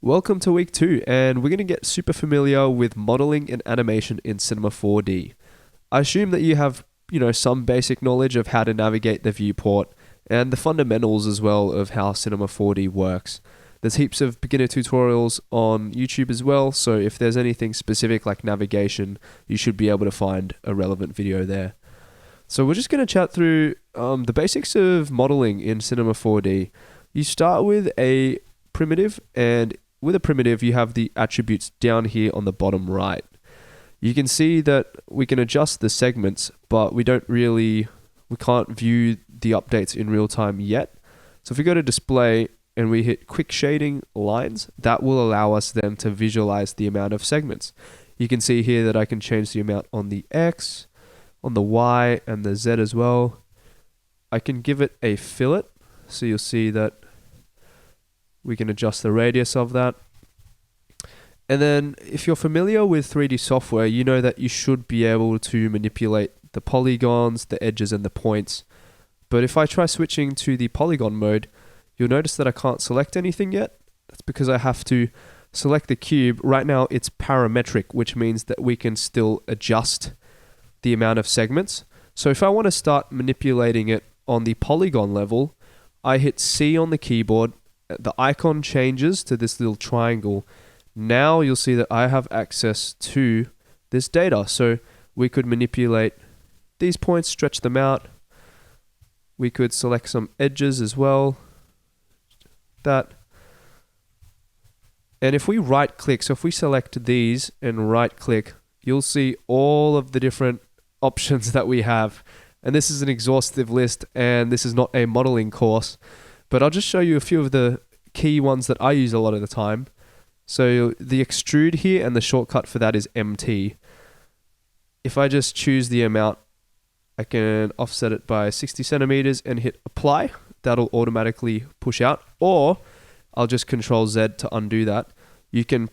Welcome to week 2, and we're going to get super familiar with modeling and animation in Cinema 4D. I assume that you have, some basic knowledge of how to navigate the viewport and the fundamentals as well of how Cinema 4D works. There's heaps of beginner tutorials on YouTube as well, so if there's anything specific like navigation, you should be able to find a relevant video there. So we're just going to chat through the basics of modeling in Cinema 4D. You start with a primitive, and with a primitive, you have the attributes down here on the bottom right. You can see that we can adjust the segments, but we can't view the updates in real time yet. So if we go to display and we hit quick shading lines, that will allow us then to visualize the amount of segments. You can see here that I can change the amount on the X, on the Y, and the Z as well. I can give it a fillet, so you'll see that we can adjust the radius of that. And then if you're familiar with 3D software, you know that you should be able to manipulate the polygons, the edges, and the points. But if I try switching to the polygon mode, you'll notice that I can't select anything yet. That's because I have to select the cube. Right now it's parametric, which means that we can still adjust the amount of segments. So if I want to start manipulating it on the polygon level, I hit C on the keyboard. The icon changes to this little triangle. Now you'll see that I have access to this data. So we could manipulate these points, stretch them out. We could select some edges as well. That. And if we right click, so if we select these and right click, you'll see all of the different options that we have. And this is an exhaustive list, and this is not a modeling course. But I'll just show you a few of the key ones that I use a lot of the time. So the extrude here, and the shortcut for that is MT. If I just choose the amount, I can offset it by 60 centimeters and hit apply. That'll automatically push out. Or I'll just Control Z to undo that. You can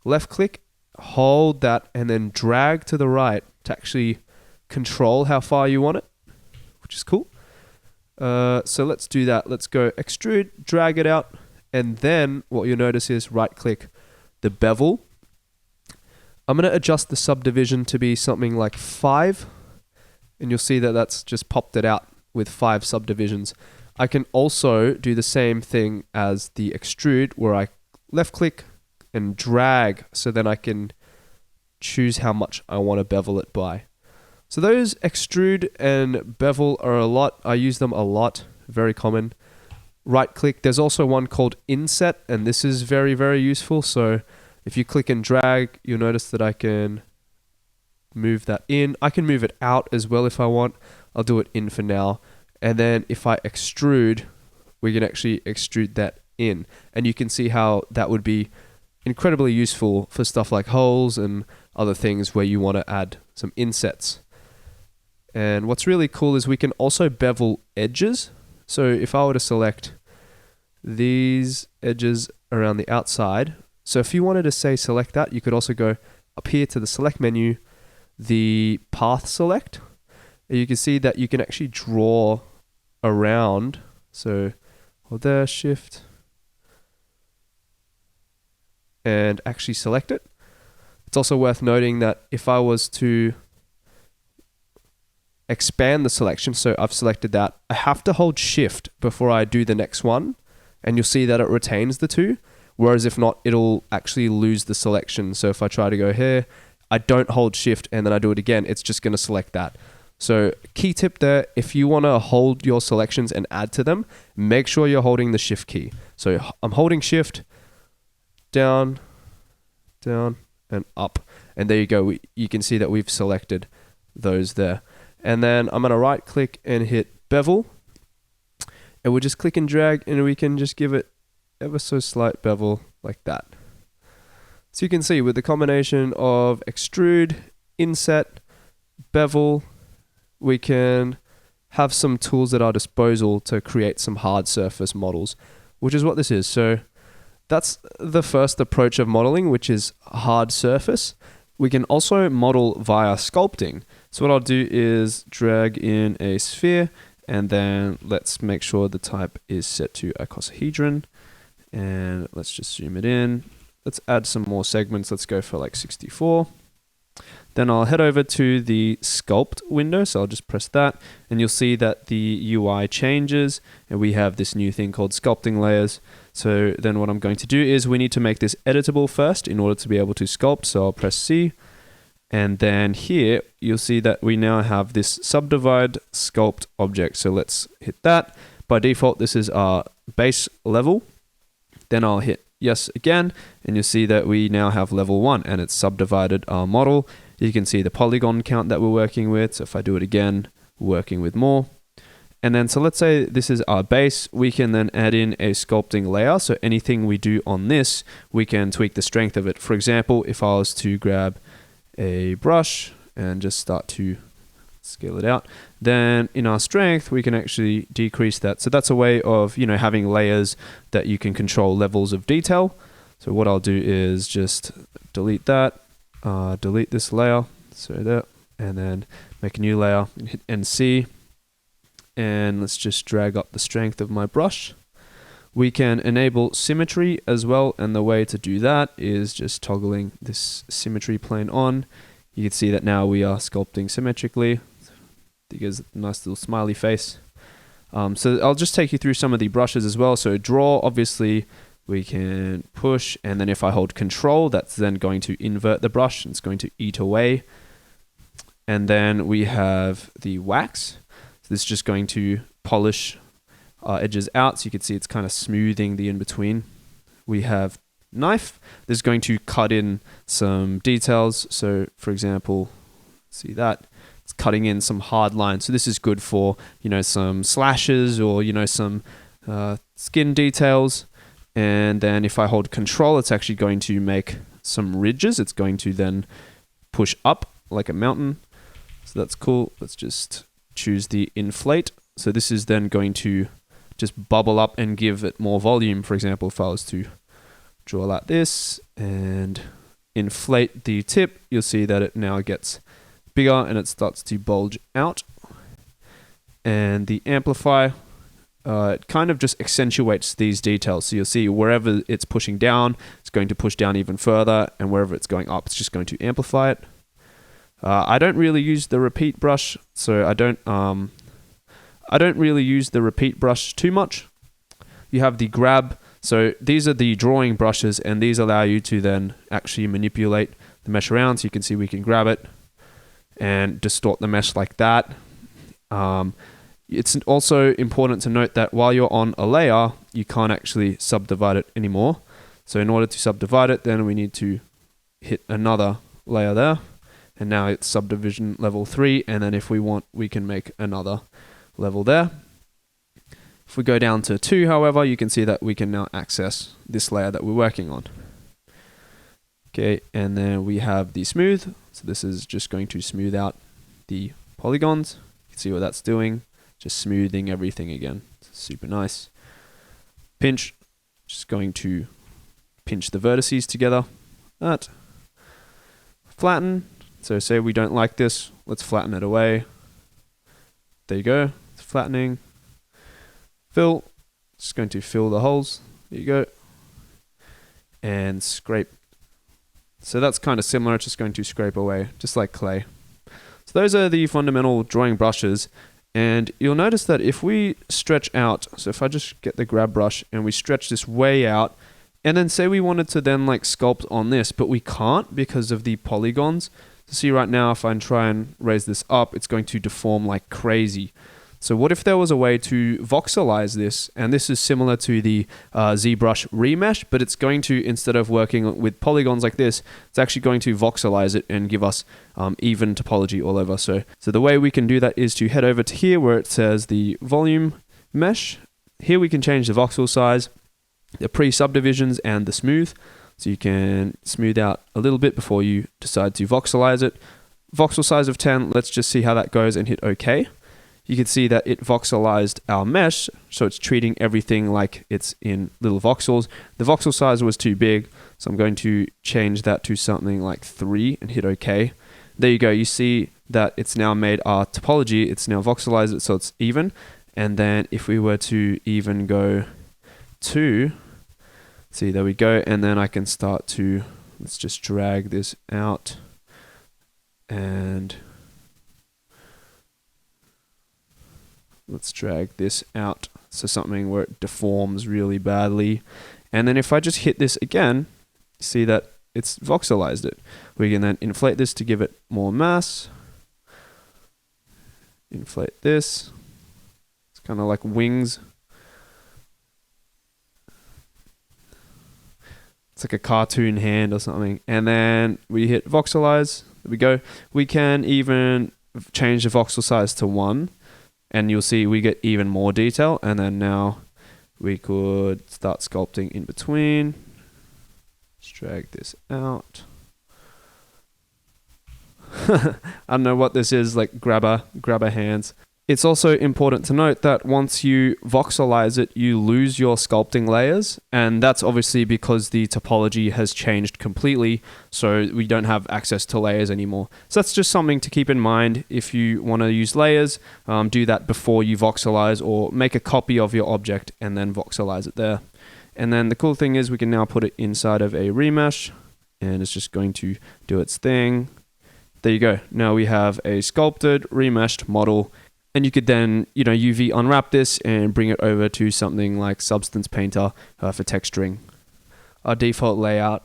left click, hold that, and then drag to the right to actually control how far you want it, which is cool. So let's do that. Let's go extrude, drag it out, and then what you'll notice is right click the bevel. I'm going to adjust the subdivision to be something like 5, and you'll see that that's just popped it out with 5 subdivisions. I can also do the same thing as the extrude, where I left click and drag, so then I can choose how much I want to bevel it by. So those extrude and bevel are I use them a lot, very common. Right click, there's also one called inset, and this is very, very useful. So if you click and drag, you'll notice that I can move that in. I can move it out as well if I want. I'll do it in for now. And then if I extrude, we can actually extrude that in. And you can see how that would be incredibly useful for stuff like holes and other things where you want to add some insets. And what's really cool is we can also bevel edges. So if I were to select these edges around the outside, so if you wanted to say select that, you could also go up here to the select menu, the path select, and you can see that you can actually draw around. So hold there, shift, and actually select it. It's also worth noting that if I was to expand the selection, so I've selected that, I have to hold shift before I do the next one, and you'll see that it retains the 2, whereas if not, it'll actually lose the selection. So if I try to go here, I don't hold shift and then I do it again, it's just going to select that. So key tip there, if you want to hold your selections and add to them, make sure you're holding the shift key. So I'm holding shift, down, down, and up, and there you go. You can see that we've selected those there. And then I'm going to right click and hit bevel, and we'll just click and drag, and we can just give it ever so slight bevel like that. So you can see with the combination of extrude, inset, bevel, we can have some tools at our disposal to create some hard surface models, which is what this is. So that's the first approach of modeling, which is hard surface. We can also model via sculpting. So what I'll do is drag in a sphere, and then let's make sure the type is set to icosahedron. And let's just zoom it in. Let's add some more segments. Let's go for like 64. Then I'll head over to the sculpt window. So I'll just press that and you'll see that the UI changes and we have this new thing called sculpting layers. So then what I'm going to do is we need to make this editable first in order to be able to sculpt. So I'll press C. And then here you'll see that we now have this subdivide sculpt object. So let's hit that. By default, this is our base level. Then I'll hit yes again, and you'll see that we now have level 1 and it's subdivided our model. You can see the polygon count that we're working with. So if I do it again, we're working with more. And then, so let's say this is our base, we can then add in a sculpting layer. So anything we do on this, we can tweak the strength of it. For example, if I was to grab a brush and just start to scale it out, then in our strength, we can actually decrease that. So that's a way of, having layers that you can control levels of detail. So what I'll do is just delete that, delete this layer, so there, and then make a new layer, and hit NC, and let's just drag up the strength of my brush. We can enable symmetry as well, and the way to do that is just toggling this symmetry plane on. You can see that now we are sculpting symmetrically. It gives a nice little smiley face. So I'll just take you through some of the brushes as well. So draw, obviously, we can push, and then if I hold control, that's then going to invert the brush, and it's going to eat away. And then we have the wax. So this is just going to polish edges out, so you can see it's kind of smoothing the in-between. We have knife. This is going to cut in some details. So for example, see that? It's cutting in some hard lines. So this is good for, some slashes or, some skin details. And then if I hold control, it's actually going to make some ridges. It's going to then push up like a mountain. So that's cool. Let's just choose the inflate. So this is then going to just bubble up and give it more volume. For example, if I was to draw like this and inflate the tip, you'll see that it now gets bigger and it starts to bulge out. And the amplify, it kind of just accentuates these details. So you'll see wherever it's pushing down, it's going to push down even further, and wherever it's going up, it's just going to amplify it. I don't really use the repeat brush, so I don't really use the repeat brush too much. You have the grab. So these are the drawing brushes, and these allow you to then actually manipulate the mesh around. So you can see we can grab it and distort the mesh like that. It's also important to note that while you're on a layer, you can't actually subdivide it anymore. So in order to subdivide it, then we need to hit another layer there. And now it's subdivision level 3. And then if we want, we can make another level there. If we go down to 2, however, you can see that we can now access this layer that we're working on. Okay, and then we have the smooth. So this is just going to smooth out the polygons. You can see what that's doing. Just smoothing everything again. It's super nice. Pinch, just going to pinch the vertices together. That. Flatten. So say we don't like this, let's flatten it away. There you go, it's flattening. Fill, just going to fill the holes. There you go. And scrape. So that's kind of similar, it's just going to scrape away, just like clay. So those are the fundamental drawing brushes. And you'll notice that if we stretch out, so if I just get the grab brush and we stretch this way out, and then say we wanted to then like sculpt on this, but we can't because of the polygons. So see right now, if I try and raise this up, it's going to deform like crazy. So what if there was a way to voxelize this? And this is similar to the ZBrush remesh, but it's going to, instead of working with polygons like this, it's actually going to voxelize it and give us even topology all over. So the way we can do that is to head over to here where it says the volume mesh. Here we can change the voxel size, the pre-subdivisions, and the smooth. So you can smooth out a little bit before you decide to voxelize it. Voxel size of 10, let's just see how that goes and hit OK. You can see that it voxelized our mesh, so it's treating everything like it's in little voxels. The voxel size was too big, so I'm going to change that to something like 3 and hit OK. There you go, you see that it's now made our topology, it's now voxelized it so it's even. And then if we were to even go to See, there we go. And then I can start to, let's just drag this out and let's drag this out. So something where it deforms really badly. And then if I just hit this again, see that it's voxelized it. We can then inflate this to give it more mass. Inflate this. It's kind of like wings. It's like a cartoon hand or something. And then we hit voxelize. There we go. We can even change the voxel size to 1. And you'll see we get even more detail. And then now we could start sculpting in between. Let's drag this out. I don't know what this is, like grabber hands. It's also important to note that once you voxelize it, you lose your sculpting layers, and that's obviously because the topology has changed completely, so we don't have access to layers anymore. So that's just something to keep in mind. If you want to use layers, do that before you voxelize, or make a copy of your object and then voxelize it there. And then the cool thing is we can now put it inside of a remesh, and it's just going to do its thing. There you go. Now we have a sculpted, remeshed model. And you could then, UV unwrap this and bring it over to something like Substance Painter for texturing. Our default layout.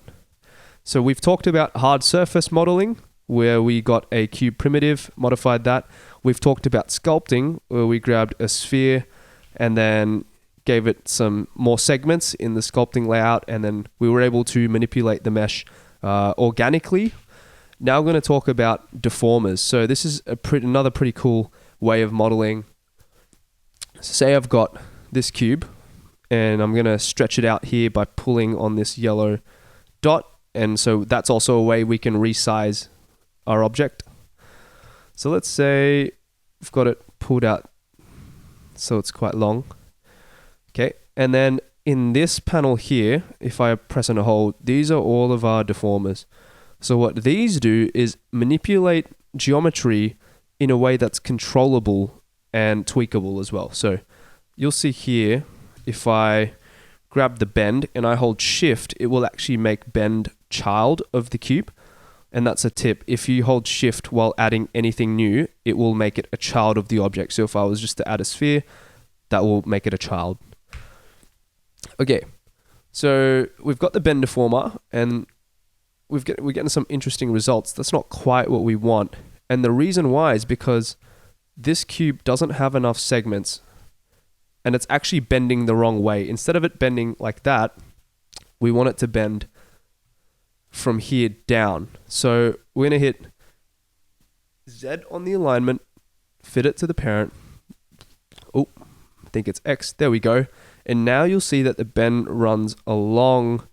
So we've talked about hard surface modeling, where we got a cube primitive, modified that. We've talked about sculpting, where we grabbed a sphere and then gave it some more segments in the sculpting layout, and then we were able to manipulate the mesh organically. Now I'm going to talk about deformers. So this is another pretty cool way of modeling. Say I've got this cube and I'm going to stretch it out here by pulling on this yellow dot, and so that's also a way we can resize our object. So let's say I've got it pulled out so it's quite long. Okay, and then in this panel here, if I press and hold, these are all of our deformers. So what these do is manipulate geometry in a way that's controllable and tweakable as well. So you'll see here, if I grab the bend and I hold shift, it will actually make bend child of the cube. And that's a tip. If you hold shift while adding anything new, it will make it a child of the object. So if I was just to add a sphere, that will make it a child. Okay, so we've got the bend deformer and we're getting some interesting results. That's not quite what we want. And the reason why is because this cube doesn't have enough segments and it's actually bending the wrong way. Instead of it bending like that, we want it to bend from here down. So we're going to hit Z on the alignment, fit it to the parent. Oh, I think it's X. There we go. And now you'll see that the bend runs along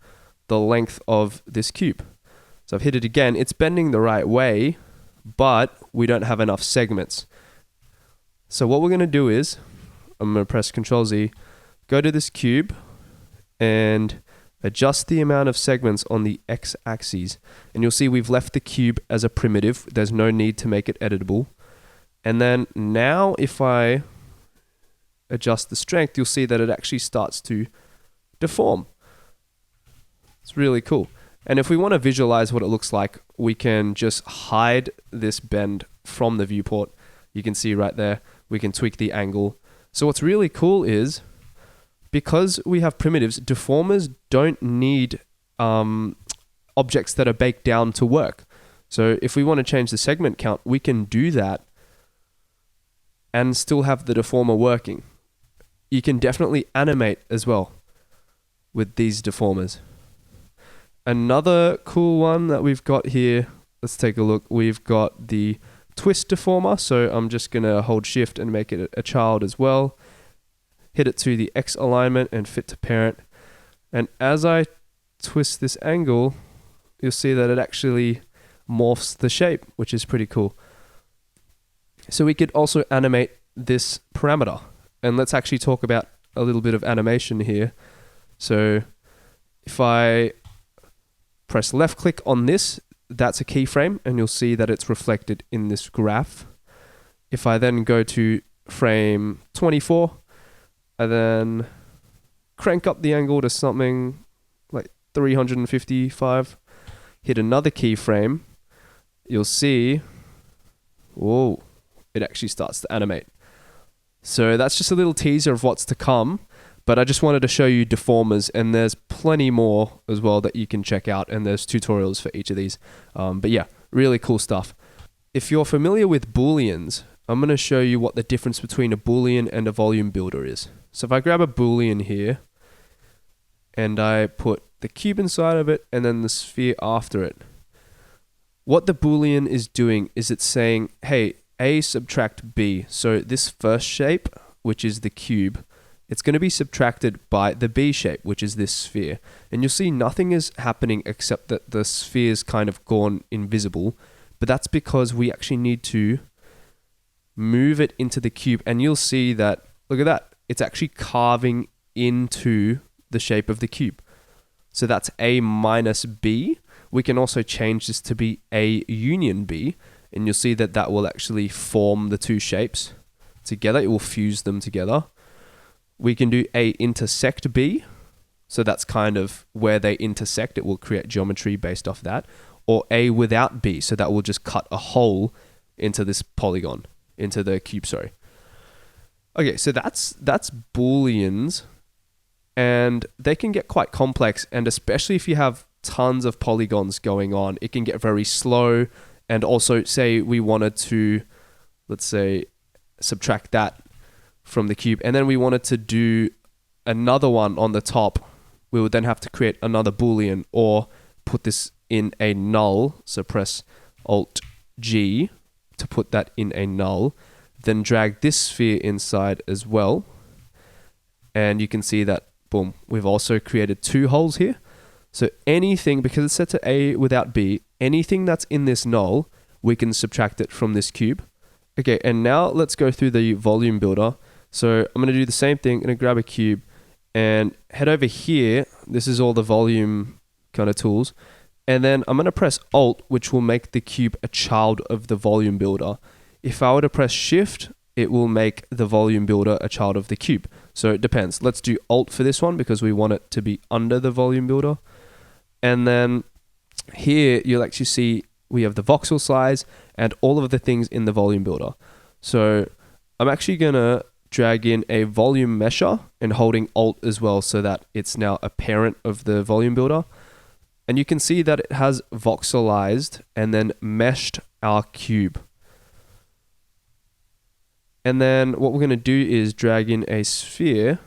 the length of this cube. So I've hit it again. It's bending the right way, but we don't have enough segments. So what we're going to do is, I'm going to press Ctrl Z, go to this cube and adjust the amount of segments on the X axis. And you'll see we've left the cube as a primitive. There's no need to make it editable. And then now if I adjust the strength, you'll see that it actually starts to deform. It's really cool. And if we want to visualize what it looks like, we can just hide this bend from the viewport. You can see right there, we can tweak the angle. So what's really cool is, because we have primitives, deformers don't need objects that are baked down to work. So if we want to change the segment count, we can do that and still have the deformer working. You can definitely animate as well with these deformers. Another cool one that we've got here, let's take a look. We've got the twist deformer. So I'm just going to hold shift and make it a child as well. Hit it to the X alignment and fit to parent. And as I twist this angle, you'll see that it actually morphs the shape, which is pretty cool. So we could also animate this parameter. And let's actually talk about a little bit of animation here. So if I press left click on this, that's a keyframe, and you'll see that it's reflected in this graph. If I then go to frame 24, and then crank up the angle to something 355. Hit another keyframe. You'll see, whoa, it actually starts to animate. So that's just a little teaser of what's to come. But I just wanted to show you deformers, and there's plenty more as well that you can check out, and there's tutorials for each of these. But yeah, really cool stuff. If you're familiar with booleans, I'm going to show you what the difference between a boolean and a volume builder is. So if I grab a boolean here, and I put the cube inside of it, and then the sphere after it, what the boolean is doing is it's saying, hey, A subtract B. So this first shape, which is the cube, it's going to be subtracted by the B shape, which is this sphere. And you'll see nothing is happening except that the sphere's kind of gone invisible. But that's because we actually need to move it into the cube. And you'll see that, look at that, it's actually carving into the shape of the cube. So that's A minus B. We can also change this to be A union B. And you'll see that that will actually form the two shapes together. It will fuse them together. We can do A intersect B. So that's kind of where they intersect. It will create geometry based off that. Or A without B. So that will just cut a hole into this polygon, into the cube, sorry. Okay, so that's booleans. And they can get quite complex. And especially if you have tons of polygons going on, it can get very slow. And also, say we wanted to, let's say, subtract that from the cube, and then we wanted to do another one on the top, we would then have to create another boolean or put this in a null. So press Alt G to put that in a null, then drag this sphere inside as well. And you can see that, boom, we've also created two holes here. So anything, because it's set to A without B, anything that's in this null, we can subtract it from this cube. Okay, and now let's go through the volume builder. So I'm going to do the same thing. I'm going to grab a cube and head over here. This is all the volume kind of tools. And then I'm going to press Alt, which will make the cube a child of the volume builder. If I were to press Shift, it will make the volume builder a child of the cube. So it depends. Let's do Alt for this one because we want it to be under the volume builder. And then here you'll actually see we have the voxel size and all of the things in the volume builder. So I'm actually going to drag in a volume mesher and holding Alt as well so that it's now a parent of the volume builder. And you can see that it has voxelized and then meshed our cube. And then what we're going to do is drag in a sphere.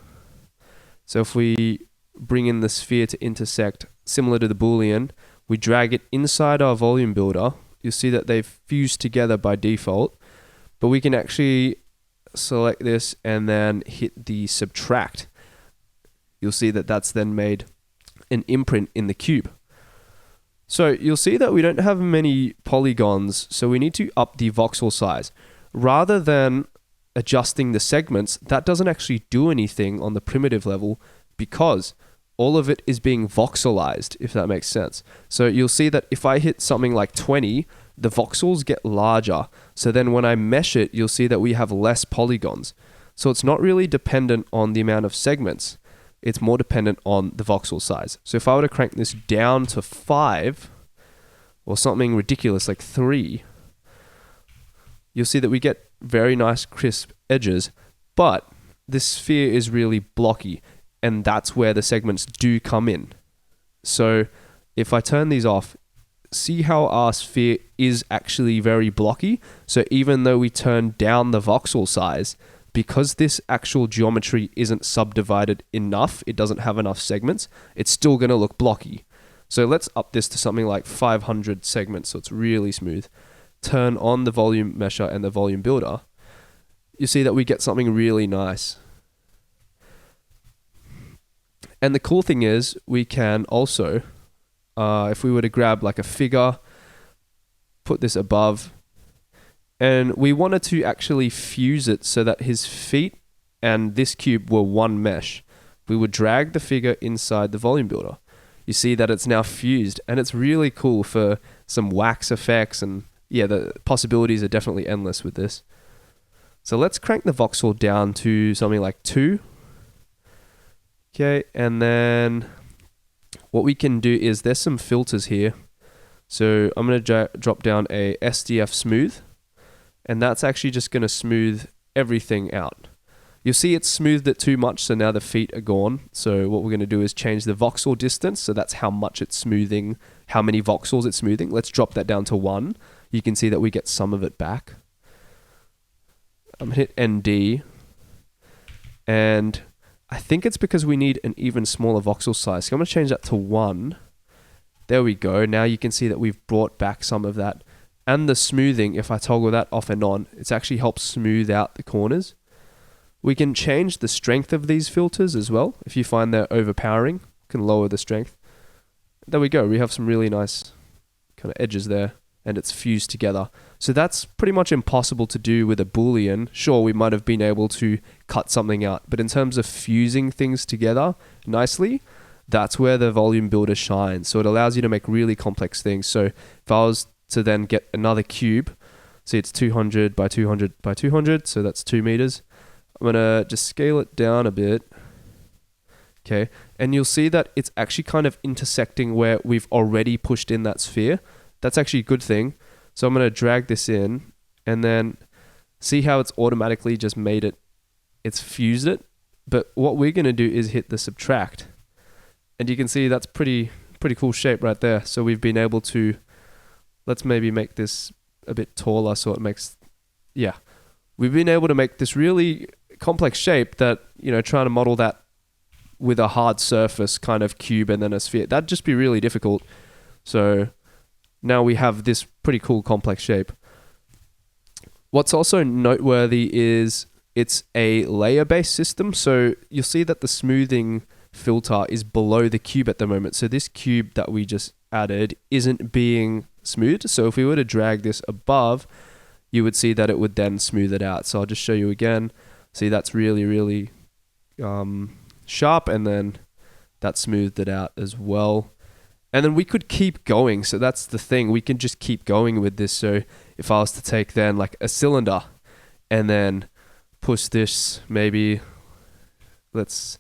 So if we bring in the sphere to intersect, similar to the boolean, we drag it inside our volume builder. You'll see that they've fused together by default, but we can actually select this and then hit the subtract. You'll see that that's then made an imprint in the cube. So you'll see that we don't have many polygons, so we need to up the voxel size. Rather than adjusting the segments, that doesn't actually do anything on the primitive level because all of it is being voxelized, if that makes sense. So you'll see that if I hit something like 20, the voxels get larger. So then when I mesh it, you'll see that we have less polygons. So it's not really dependent on the amount of segments. It's more dependent on the voxel size. So if I were to crank this down to 5 or something ridiculous like 3, you'll see that we get very nice crisp edges, but this sphere is really blocky. And that's where the segments do come in. So if I turn these off, see how our sphere is actually very blocky. So even though we turn down the voxel size, because this actual geometry isn't subdivided enough, it doesn't have enough segments, it's still going to look blocky. So let's up this to something like 500 segments so it's really smooth. Turn on the volume mesher and the volume builder. You see that we get something really nice. And the cool thing is we can also, if we were to grab like a figure, put this above, and we wanted to actually fuse it so that his feet and this cube were one mesh, we would drag the figure inside the volume builder. You see that it's now fused, and it's really cool for some wax effects, and yeah, the possibilities are definitely endless with this. So let's crank the voxel down to something like 2. Okay, and then what we can do is there's some filters here. So I'm going to drop down a SDF smooth, and that's actually just going to smooth everything out. You'll see it's smoothed it too much, so now the feet are gone. So what we're going to do is change the voxel distance, so that's how much it's smoothing, how many voxels it's smoothing. Let's drop that down to 1. You can see that we get some of it back. I'm going to hit ND, and I think it's because we need an even smaller voxel size. So I'm going to change that to 1. There we go. Now you can see that we've brought back some of that. And the smoothing, if I toggle that off and on, it's actually helps smooth out the corners. We can change the strength of these filters as well. If you find they're overpowering, you can lower the strength. There we go. We have some really nice kind of edges there, and it's fused together. So that's pretty much impossible to do with a Boolean. Sure, we might have been able to cut something out, but in terms of fusing things together nicely, that's where the volume builder shines. So it allows you to make really complex things. So if I was to then get another cube, see it's 200 by 200 by 200, so that's 2 meters. I'm gonna just scale it down a bit. Okay, and you'll see that it's actually kind of intersecting where we've already pushed in that sphere. That's actually a good thing. So I'm gonna drag this in, and then see how it's automatically just made it, it's fused it. But what we're gonna do is hit the subtract. And you can see that's pretty cool shape right there. So we've been able to, let's maybe make this a bit taller so it makes, yeah. We've been able to make this really complex shape that, you know, trying to model that with a hard surface kind of cube and then a sphere, that'd just be really difficult. So now we have this pretty cool complex shape. What's also noteworthy is it's a layer-based system. So you'll see that the smoothing filter is below the cube at the moment. So this cube that we just added isn't being smoothed. So if we were to drag this above, you would see that it would then smooth it out. So I'll just show you again. See, that's really sharp, and then that smoothed it out as well. And then we could keep going. So that's the thing. We can just keep going with this. So if I was to take then like a cylinder and then push this, maybe let's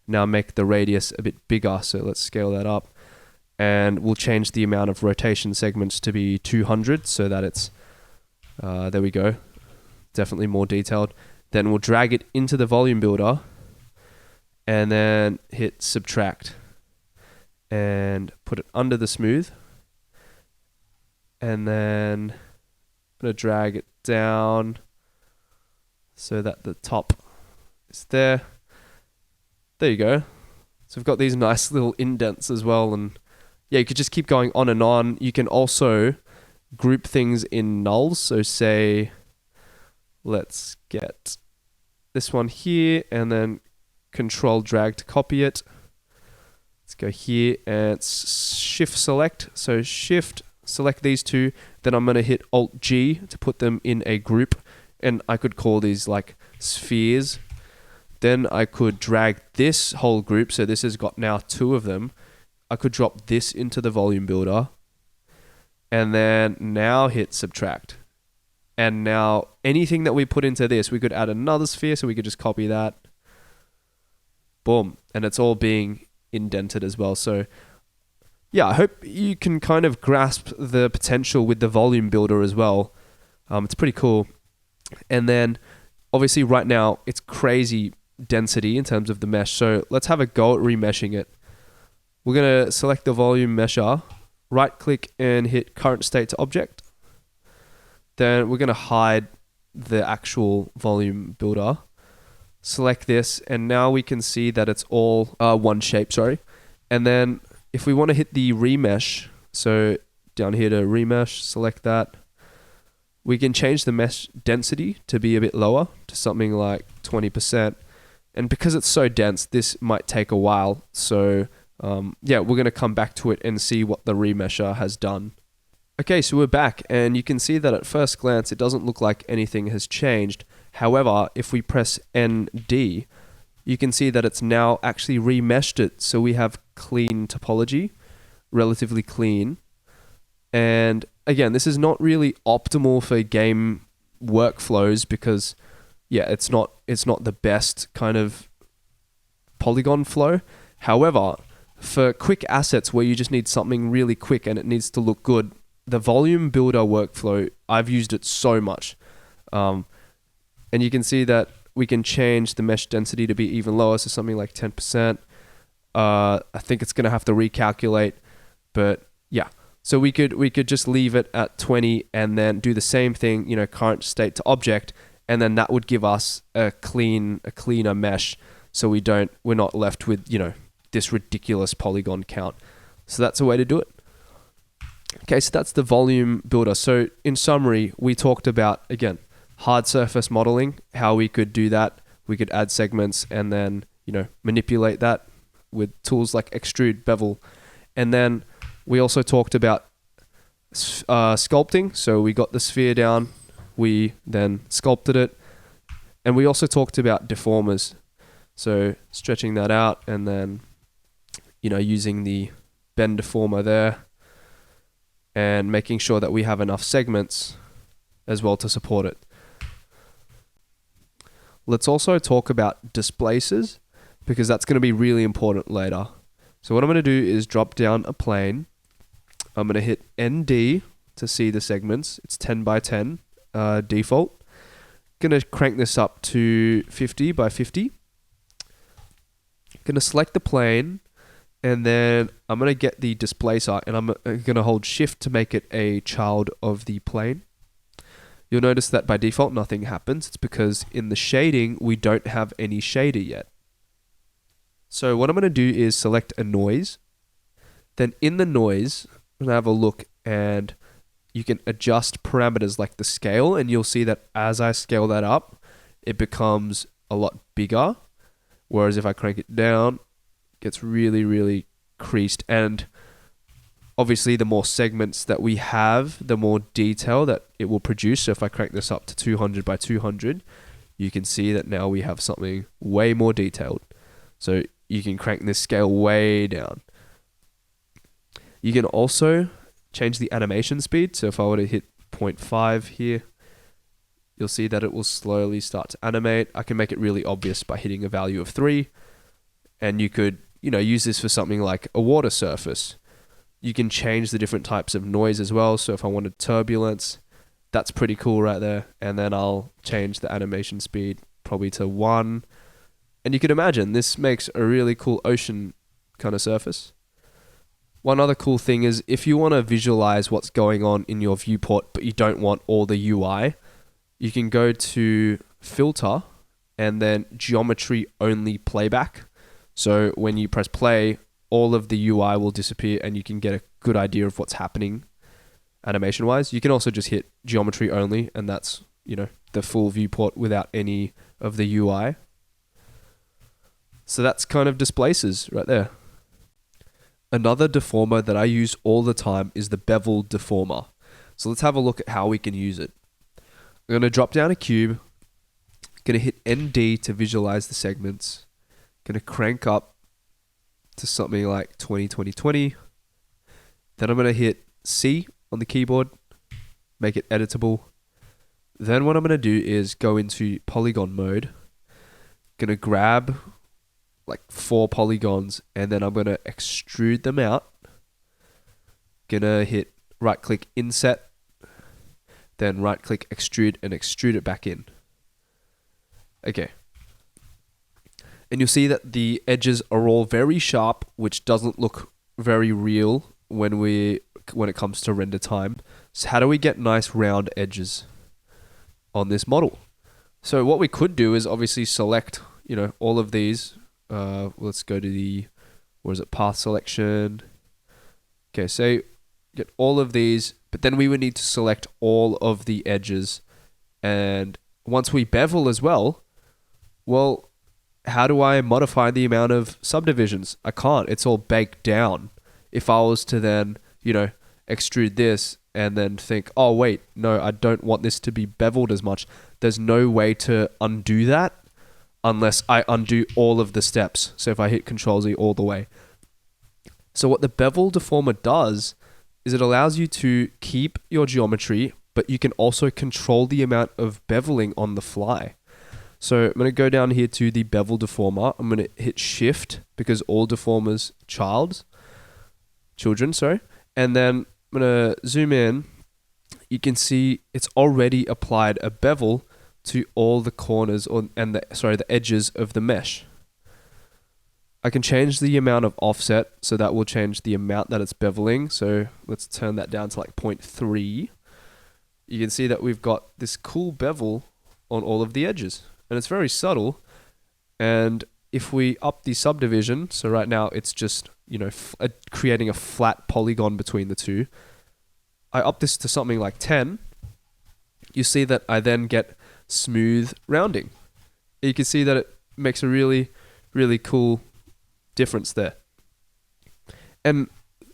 now make the radius a bit bigger. So let's scale that up, and we'll change the amount of rotation segments to be 200 so that it's, there we go, definitely more detailed. Then we'll drag it into the volume builder and then hit subtract and put it under the smooth. And then I'm going to drag it down so that the top is there. There you go. So we've got these nice little indents as well. And yeah, you could just keep going on and on. You can also group things in nulls. So say, let's get this one here and then control drag to copy it. Let's go here and shift select. So shift select these two. Then I'm going to hit Alt G to put them in a group. And I could call these like spheres. Then I could drag this whole group. So this has got now 2 of them. I could drop this into the volume builder. And then now hit subtract. And now anything that we put into this, we could add another sphere. So we could just copy that. Boom. And it's all being indented as well. So yeah, I hope you can kind of grasp the potential with the volume builder as well. It's pretty cool. And then obviously right now it's crazy density in terms of the mesh. So let's have a go at remeshing it. We're going to select the volume mesher, right click and hit current state to object. Then we're going to hide the actual volume builder. Select this, and now we can see that it's all one shape, sorry. And then if we want to hit the remesh, so down here to remesh, select that. We can change the mesh density to be a bit lower, to something like 20%. And because it's so dense, this might take a while. So yeah, we're going to come back to it and see what the remesher has done. Okay, so we're back, and you can see that at first glance, it doesn't look like anything has changed. However, if we press ND, you can see that it's now actually remeshed it. So we have clean topology, relatively clean. And again, this is not really optimal for game workflows because yeah, it's not the best kind of polygon flow. However, For quick assets where you just need something really quick and it needs to look good, the volume builder workflow, I've used it so much. And you can see that we can change the mesh density to be even lower, so something like 10%. I think it's going to have to recalculate, but yeah. So we could just leave it at 20 and then do the same thing, current state to object, and then that would give us a cleaner mesh, so we're not left with, this ridiculous polygon count. So that's a way to do it. Okay, so that's the volume builder. So in summary, we talked about, again, hard surface modeling, how we could do that. We could add segments and then, manipulate that with tools like extrude, bevel. And then we also talked about sculpting. So we got the sphere down, we then sculpted it. And we also talked about deformers. So stretching that out and then, using the bend deformer there and making sure that we have enough segments as well to support it. Let's also talk about displacers, because that's going to be really important later. So what I'm going to do is drop down a plane. I'm going to hit ND to see the segments. It's 10 by 10 default. Going to crank this up to 50 by 50. Going to select the plane, and then I'm going to get the displacer, and I'm going to hold shift to make it a child of the plane. You'll notice that by default nothing happens. It's because in the shading we don't have any shader yet. So what I'm going to do is select a noise. Then in the noise, I'm going to have a look, and you can adjust parameters like the scale, and you'll see that as I scale that up, it becomes a lot bigger. Whereas if I crank it down, it gets really, really creased. And obviously the more segments that we have, the more detail that it will produce. So if I crank this up to 200 by 200, you can see that now we have something way more detailed. So you can crank this scale way down. You can also change the animation speed. So if I were to hit 0.5 here, you'll see that it will slowly start to animate. I can make it really obvious by hitting a value of 3. And you could, use this for something like a water surface. You can change the different types of noise as well. So if I wanted turbulence, that's pretty cool right there. And then I'll change the animation speed probably to 1. And you can imagine this makes a really cool ocean kind of surface. One other cool thing is if you want to visualize what's going on in your viewport, but you don't want all the UI, you can go to filter and then geometry only playback. So when you press play, all of the UI will disappear and you can get a good idea of what's happening animation wise. You can also just hit geometry only, and that's, the full viewport without any of the UI. So that's kind of displacers right there. Another deformer that I use all the time is the bevel deformer. So let's have a look at how we can use it. I'm going to drop down a cube, going to hit ND to visualize the segments, going to crank up to something like 20, 20, 20. Then I'm going to hit C on the keyboard, make it editable. Then what I'm going to do is go into polygon mode, going to grab like 4 polygons, and then I'm going to extrude them out. Going to hit right click inset, then right click extrude and extrude it back in. Okay. And you'll see that the edges are all very sharp, which doesn't look very real when it comes to render time. So how do we get nice round edges on this model? So what we could do is obviously select, all of these. Let's go to the, path selection. Okay, so get all of these, but then we would need to select all of the edges. And once we bevel as well, how do I modify the amount of subdivisions? I can't. It's all baked down. If I was to then, extrude this and then think, oh wait, no, I don't want this to be beveled as much. There's no way to undo that unless I undo all of the steps. So if I hit Control Z all the way. So what the bevel deformer does is it allows you to keep your geometry, but you can also control the amount of beveling on the fly. So I'm going to go down here to the bevel deformer. I'm going to hit shift because all deformers children, sorry. And then I'm going to zoom in. You can see it's already applied a bevel to all the corners the edges of the mesh. I can change the amount of offset, so that will change the amount that it's beveling. So let's turn that down to like 0.3. You can see that we've got this cool bevel on all of the edges, and it's very subtle. And if we up the subdivision, so right now it's just, creating a flat polygon between the two. I up this to something like 10. You see that I then get smooth rounding. You can see that it makes a really, really cool difference there. And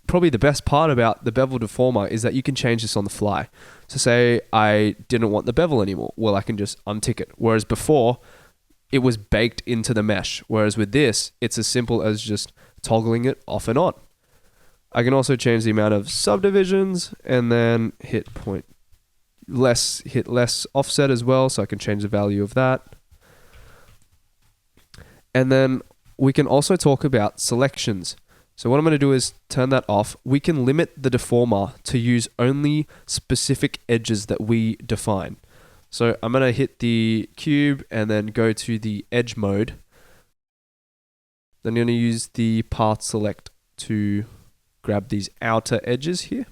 probably the best part about the bevel deformer is that you can change this on the fly. So say I didn't want the bevel anymore. Well, I can just untick it. Whereas before, it was baked into the mesh. Whereas with this, it's as simple as just toggling it off and on. I can also change the amount of subdivisions and then hit less offset as well. So I can change the value of that. And then we can also talk about selections. So what I'm going to do is turn that off. We can limit the deformer to use only specific edges that we define. So I'm going to hit the cube and then go to the edge mode. Then I'm going to use the path select to grab these outer edges here.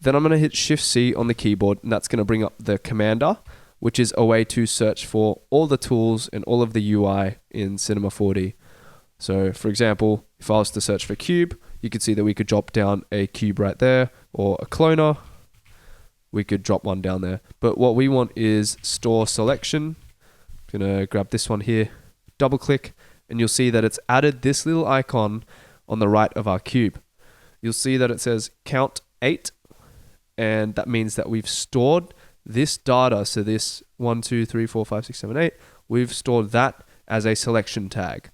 Then I'm going to hit Shift C on the keyboard, and that's going to bring up the commander, which is a way to search for all the tools and all of the UI in Cinema 4D. So for example, if I was to search for cube, you could see that we could drop down a cube right there, or a cloner. We could drop one down there. But what we want is store selection. I'm gonna grab this one here, double click, and you'll see that it's added this little icon on the right of our cube. You'll see that it says count 8, and that means that we've stored this data. So this 1, 2, 3, 4, 5, 6, 7, 8, we've stored that as a selection tag.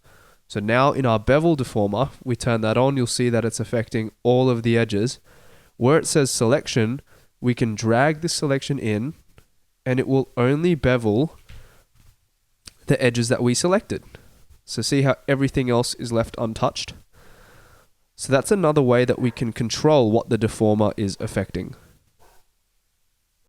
So now in our bevel deformer, we turn that on, you'll see that it's affecting all of the edges. Where it says selection, we can drag this selection in, and it will only bevel the edges that we selected. So see how everything else is left untouched? So that's another way that we can control what the deformer is affecting.